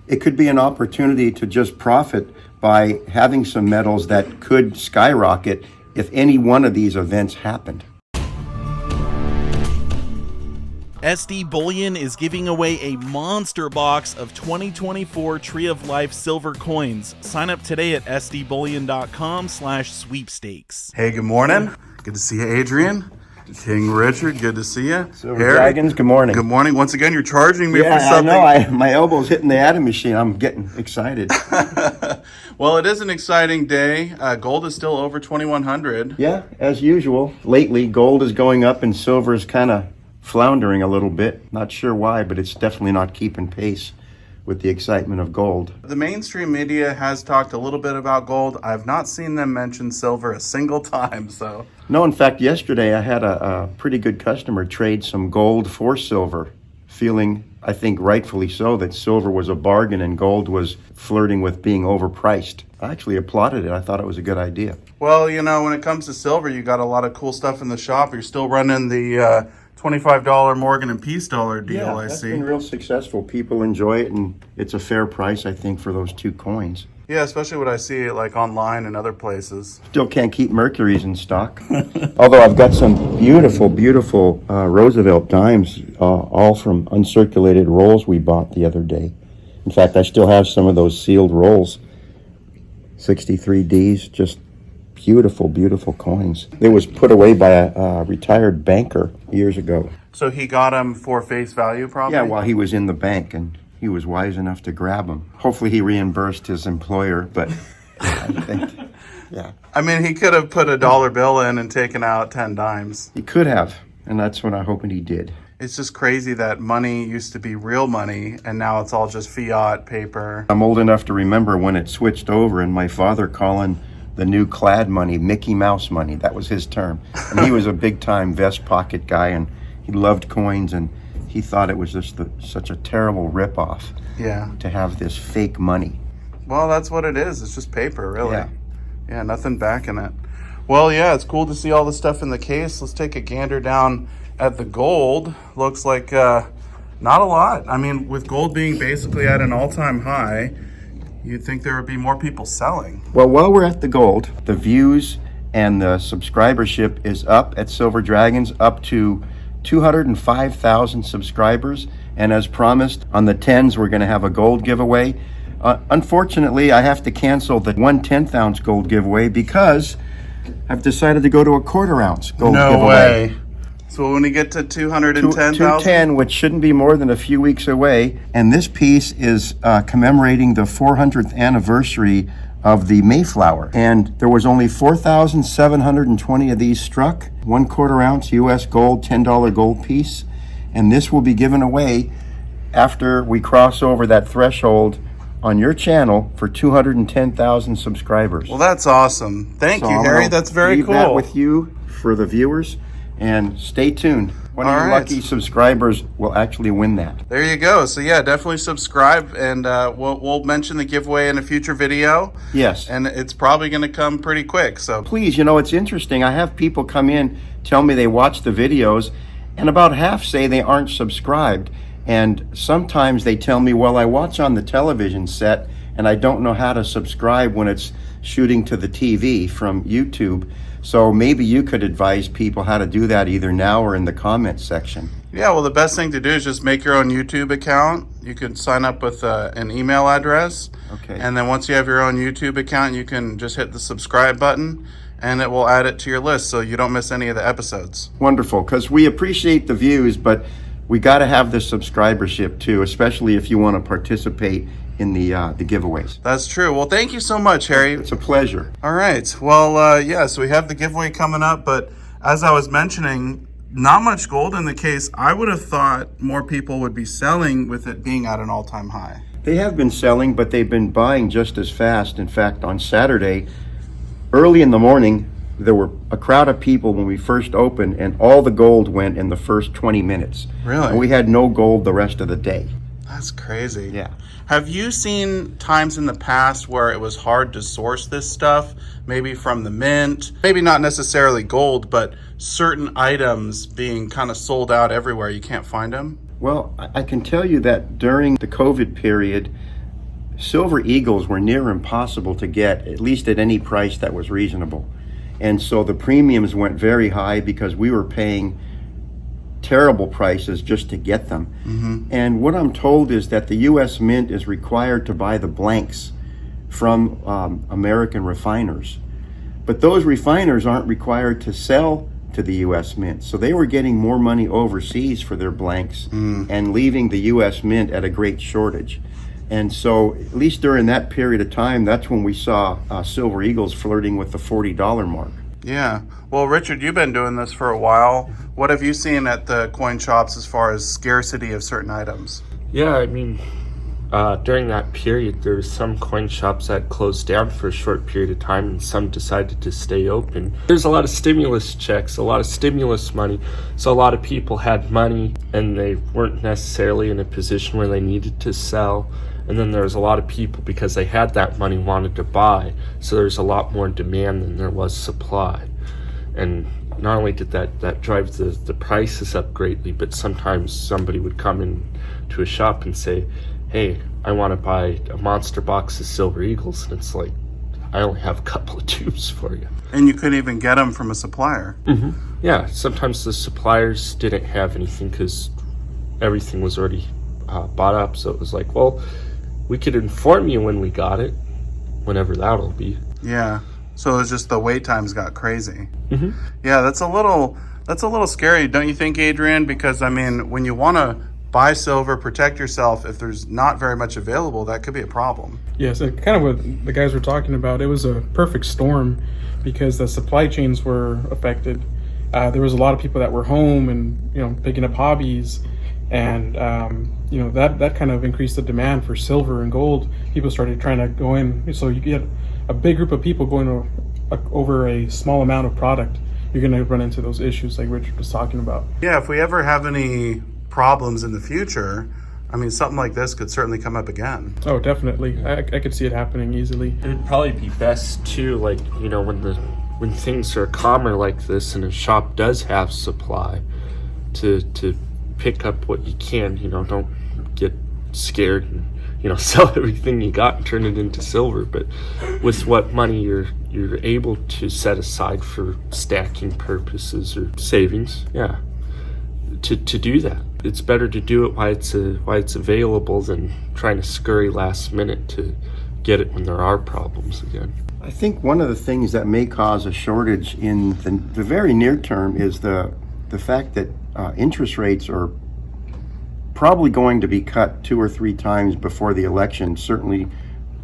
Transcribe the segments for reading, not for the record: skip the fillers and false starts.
it could be an opportunity to just profit by having some metals that could skyrocket if any one of these events happened. SD Bullion is giving away a monster box of 2024 Tree of Life silver coins. Sign up today at sdbullion.com/sweepstakes. Hey, good morning. Good to see you, Adrian. King Richard, good to see you. Silver Dragons, good morning. Good morning. Once again, you're charging me for Yeah, something. I know. My elbow's hitting the atom machine. I'm getting excited. Well, it is an exciting day. Gold is still over 2,100. Yeah, as usual. Lately, gold is going up and silver is kind of floundering a little bit. Not sure why, but it's definitely not keeping pace with the excitement of gold. The mainstream media has talked a little bit about gold. I've not seen them mention silver a single time, so. No, in fact, yesterday I had a pretty good customer trade some gold for silver, feeling, I think rightfully so, that silver was a bargain and gold was flirting with being overpriced. I actually applauded it. I thought it was a good idea. Well, you know, when it comes to silver, you got a lot of cool stuff in the shop. You're still running the $25 Morgan and Peace dollar deal, Yeah, I that's see. been real successful. People enjoy it, and it's a fair price, I think, for those two coins. Yeah, especially when I see it like online and other places. Still can't keep Mercury's in stock. Although I've got some beautiful, beautiful Roosevelt dimes, all from uncirculated rolls we bought the other day. In fact, I still have some of those sealed rolls. 63Ds, just beautiful, beautiful coins. They was put away by a retired banker years ago. So he got them for face value, probably? Yeah, while he was in the bank, and he was wise enough to grab them. Hopefully he reimbursed his employer, but I think, yeah. I mean, he could have put a dollar bill in and taken out 10 dimes. He could have, and that's what I'm hoping he did. It's just crazy that money used to be real money, and now it's all just fiat paper. I'm old enough to remember when it switched over, and my father calling the new clad money Mickey Mouse money. That was his term. And he was a big-time vest pocket guy, and he loved coins, and he thought it was just such a terrible ripoff. Yeah. To have this fake money. Well, that's what it is. It's just paper, really. Yeah. Yeah, nothing backing it. Well, yeah, it's cool to see all the stuff in the case. Let's take a gander down at the gold. Looks like not a lot. I mean, with gold being basically at an all-time high, you'd think there would be more people selling. Well, while we're at the gold, the views and the subscribership is up at Silver Dragons, up to 205,000 subscribers. And as promised, on the 10s, we're going to have a gold giveaway. Unfortunately, I have to cancel the 1/10 ounce gold giveaway because I've decided to go to a 1/4 ounce gold giveaway. No way. So when we get to 210,000? 210, which shouldn't be more than a few weeks away. And this piece is commemorating the 400th anniversary of the Mayflower. And there was only 4,720 of these struck. 1/4 ounce US gold, $10 gold piece. And this will be given away after we cross over that threshold on your channel for 210,000 subscribers. Well, that's awesome. Thank you, I'm Harry. gonna That's very leave cool. that with you for the viewers, and stay tuned. One of All your right. lucky subscribers will actually win that. There you go. So yeah, definitely subscribe, and we'll mention the giveaway in a future video. Yes. And it's probably going to come pretty quick. So Please, it's interesting. I have people come in, tell me they watch the videos, and about half say they aren't subscribed. And sometimes they tell me, well, I watch on the television set and I don't know how to subscribe when it's shooting to the TV from YouTube. So maybe you could advise people how to do that either now or in the comments section. yeah, well, the best thing to do is just make your own YouTube account. You can sign up with an email address. Okay. And then once you have your own YouTube account, you can just hit the subscribe button and it will add it to your list so you don't miss any of the episodes. Wonderful, because we appreciate the views, but we got to have the subscribership too, especially if you want to participate in the giveaways. That's true. Well, thank you so much, Harry. It's a pleasure. All right. Well, yeah, so we have the giveaway coming up, but as I was mentioning, not much gold in the case. I would have thought more people would be selling with it being at an all-time high. They have been selling, but they've been buying just as fast. In fact, on Saturday, early in the morning, there were a crowd of people when we first opened, and all the gold went in the first 20 minutes. Really? And we had no gold the rest of the day. That's crazy. Yeah. Have you seen times in the past where it was hard to source this stuff? Maybe from the mint, maybe not necessarily gold, but certain items being kind of sold out everywhere. You can't find them? Well, I can tell you that during the COVID period, silver eagles were near impossible to get, at least at any price that was reasonable. And so the premiums went very high because we were paying terrible prices just to get them. And what I'm told is that the U.S. Mint is required to buy the blanks from American refiners. But those refiners aren't required to sell to the U.S. Mint. So they were getting more money overseas for their blanks and leaving the U.S. Mint at a great shortage. And so, at least during that period of time, that's when we saw silver eagles flirting with the $40 mark. Yeah. Well, Richard, you've been doing this for a while. What have you seen at the coin shops as far as scarcity of certain items? Yeah, I mean, during that period, there were some coin shops that closed down for a short period of time, and some decided to stay open. There's a lot of stimulus checks, a lot of stimulus money, so a lot of people had money, and they weren't necessarily in a position where they needed to sell. And then there was a lot of people, because they had that money, wanted to buy, so there's a lot more demand than there was supply. And not only did that drive the prices up greatly, but sometimes somebody would come in to a shop and say, hey, I want to buy a monster box of silver eagles, and it's like, I only have a couple of tubes for you. And you couldn't even get them from a supplier. Yeah, sometimes the suppliers didn't have anything because everything was already bought up, so it was like, well, we could inform you when we got it, whenever that'll be. Yeah. So it was just the wait times got crazy. Yeah, that's a little scary, don't you think, Adrian? Because I mean, when you want to buy silver, protect yourself, if there's not very much available, that could be a problem. Yes, and kind of what the guys were talking about, it was a perfect storm because the supply chains were affected. There was a lot of people that were home and picking up hobbies, and that kind of increased the demand for silver and gold. People started trying to go in, so you get a big group of people going over a small amount of product. You're going to run into those issues like Richard was talking about. Yeah, if we ever have any problems in the future, I mean, something like this could certainly come up again. Oh, definitely. I could see it happening easily. It would probably be best too, like, when things are calmer like this and a shop does have supply, to pick up what you can. Don't get scared and sell everything you got and turn it into silver. But with what money you're able to set aside for stacking purposes or savings, to do that. It's better to do it while it's available than trying to scurry last minute to get it when there are problems again. I think one of the things that may cause a shortage in the very near term is the fact that interest rates are probably going to be cut 2 or 3 times before the election. Certainly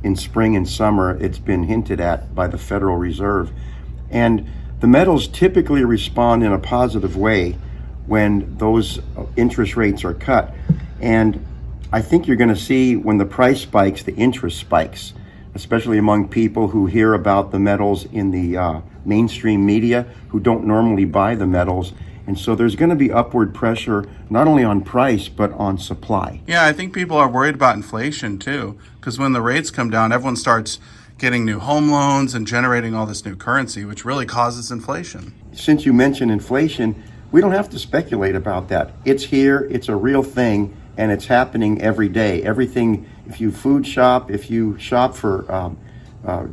in spring and summer, it's been hinted at by the Federal Reserve. And the metals typically respond in a positive way when those interest rates are cut. And I think you're going to see when the price spikes, the interest spikes, especially among people who hear about the metals in the mainstream media who don't normally buy the metals. And so there's going to be upward pressure, not only on price, but on supply. Yeah, I think people are worried about inflation too, because when the rates come down, everyone starts getting new home loans and generating all this new currency, which really causes inflation. Since you mentioned inflation, we don't have to speculate about that. It's here, it's a real thing, and it's happening every day. Everything, if you food shop, if you shop for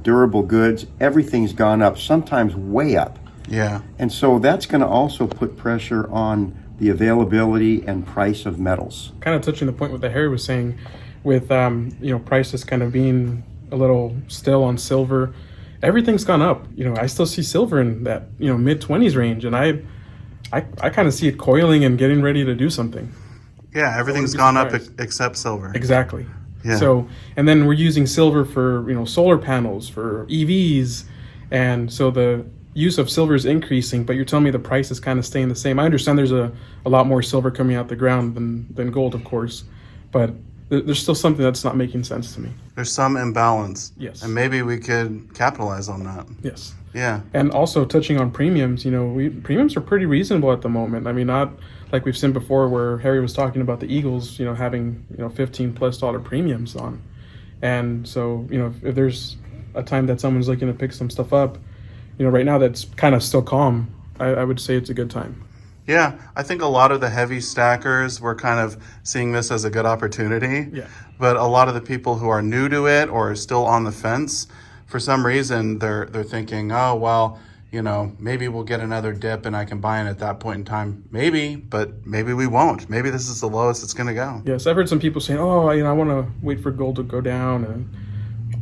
durable goods, everything's gone up, sometimes way up. Yeah. And so that's going to also put pressure on the availability and price of metals. Kind of touching the point what the Harry was saying with prices kind of being a little still on silver. Everything's gone up. I still see silver in that mid-20s range, and I kind of see it coiling and getting ready to do something. Yeah, everything's gone up except silver. Exactly. Yeah. So, and then we're using silver for solar panels, for EVs, and so the use of silver is increasing, but you're telling me the price is kind of staying the same. I understand there's a lot more silver coming out the ground than gold, of course, but there's still something that's not making sense to me. There's some imbalance. Yes. And maybe we could capitalize on that. Yes. Yeah. And also touching on premiums, premiums are pretty reasonable at the moment. I mean, not like we've seen before where Harry was talking about the Eagles, having, $15+ premiums on. And so, if there's a time that someone's looking to pick some stuff up, right now that's kind of still calm, I would say it's a good time. Yeah, I think a lot of the heavy stackers were kind of seeing this as a good opportunity. Yeah. But a lot of the people who are new to it or are still on the fence, for some reason, they're thinking, oh, well, you know, maybe we'll get another dip and I can buy in at that point in time. Maybe, but maybe we won't. Maybe this is the lowest it's going to go. Yes, I've heard some people saying, "Oh, you know, I want to wait for gold to go down," and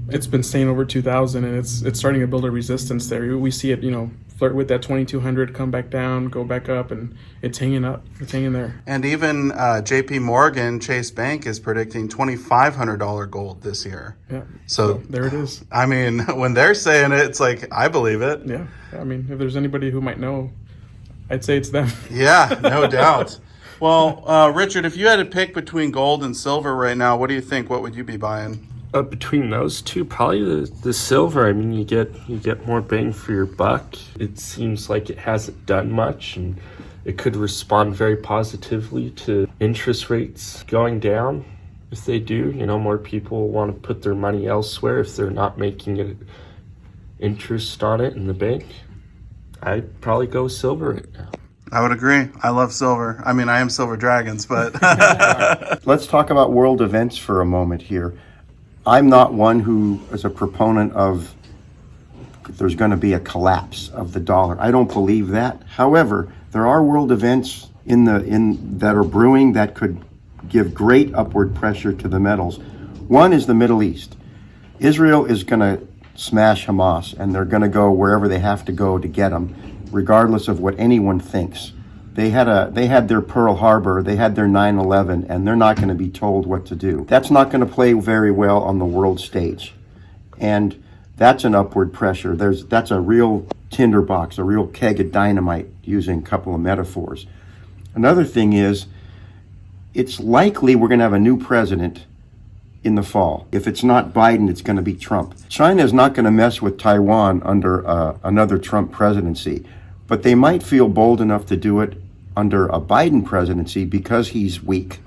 it's been staying over 2,000, and it's starting to build a resistance there. We see it, you know, flirt with that 2,200, come back down, go back up, and it's hanging up. It's hanging there. And even J.P. Morgan Chase Bank is predicting $2,500 gold this year. Yeah. So there it is. I mean, when they're saying it, it's like, I believe it. Yeah. I mean, if there's anybody who might know, I'd say it's them. Yeah, no doubt. Well, Richard, if you had to pick between gold and silver right now, what do you think? What would you be buying? Between those two, probably the silver. I mean, you get more bang for your buck. It seems like it hasn't done much, and it could respond very positively to interest rates going down. If they do, you know, more people want to put their money elsewhere if they're not making it interest on it in the bank. I'd probably go silver right now. I would agree. I love silver. I mean, I am Silver Dragons, but Let's talk about world events for a moment here. I'm not one who is a proponent of there's going to be a collapse of the dollar. I don't believe that. However, there are world events that are brewing that could give great upward pressure to the metals. One is the Middle East. Israel is going to smash Hamas, and they're going to go wherever they have to go to get them, regardless of what anyone thinks. They had their Pearl Harbor, they had their 9/11, and they're not going to be told what to do. That's not going to play very well on the world stage. And that's an upward pressure. That's a real tinderbox, a real keg of dynamite, using a couple of metaphors. Another thing is, it's likely we're going to have a new president in the fall. If it's not Biden, it's going to be Trump. China is not going to mess with Taiwan under another Trump presidency, but they might feel bold enough to do it under a Biden presidency because he's weak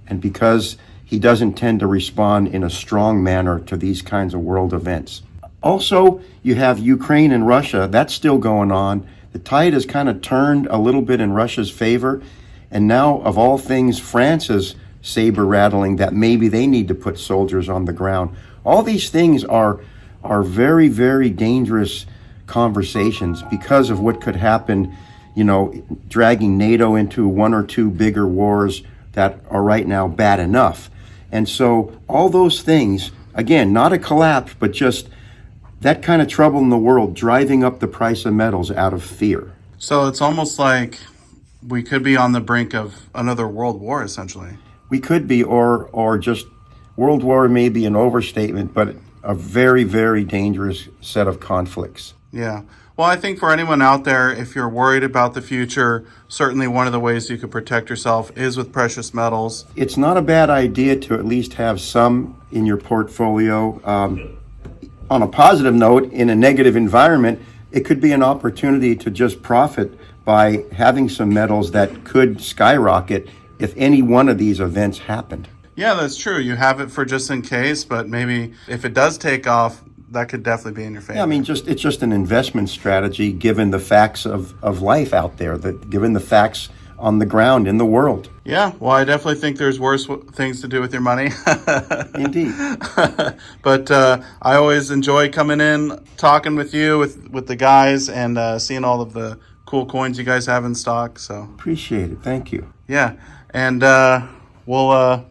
and because he doesn't tend to respond in a strong manner to these kinds of world events. Also, you have Ukraine and Russia. That's still going on. The tide has kind of turned a little bit in Russia's favor, and now, of all things, France is saber rattling that maybe they need to put soldiers on the ground. All these things are very, very dangerous conversations because of what could happen, you know, dragging NATO into one or two bigger wars that are right now bad enough. And so all those things, again, not a collapse, but just that kind of trouble in the world driving up the price of metals out of fear. so it's almost like we could be on the brink of another world war, essentially. We could be, or just world war may be an overstatement, but a very, very dangerous set of conflicts. Yeah. Well, I think for anyone out there, if you're worried about the future, certainly one of the ways you could protect yourself is with precious metals. It's not a bad idea to at least have some in your portfolio. On a positive note, in a negative environment, it could be an opportunity to just profit by having some metals that could skyrocket if any one of these events happened. Yeah, that's true. You have it for just in case, but maybe if it does take off, that could definitely be in your favor. Yeah, I mean, it's just an investment strategy given the facts of life out there, given the facts on the ground in the world. Yeah, well, I definitely think there's worse things to do with your money. Indeed. But I always enjoy coming in, talking with you, with the guys, and seeing all of the cool coins you guys have in stock. So Appreciate it. Thank you. yeah, and we'll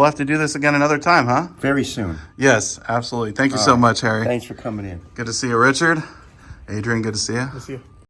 have to do this again another time, huh? Very soon. Yes, absolutely. Thank you so much, Harry. Thanks for coming in. Good to see you, Richard. Adrian, good to see you. Let's see.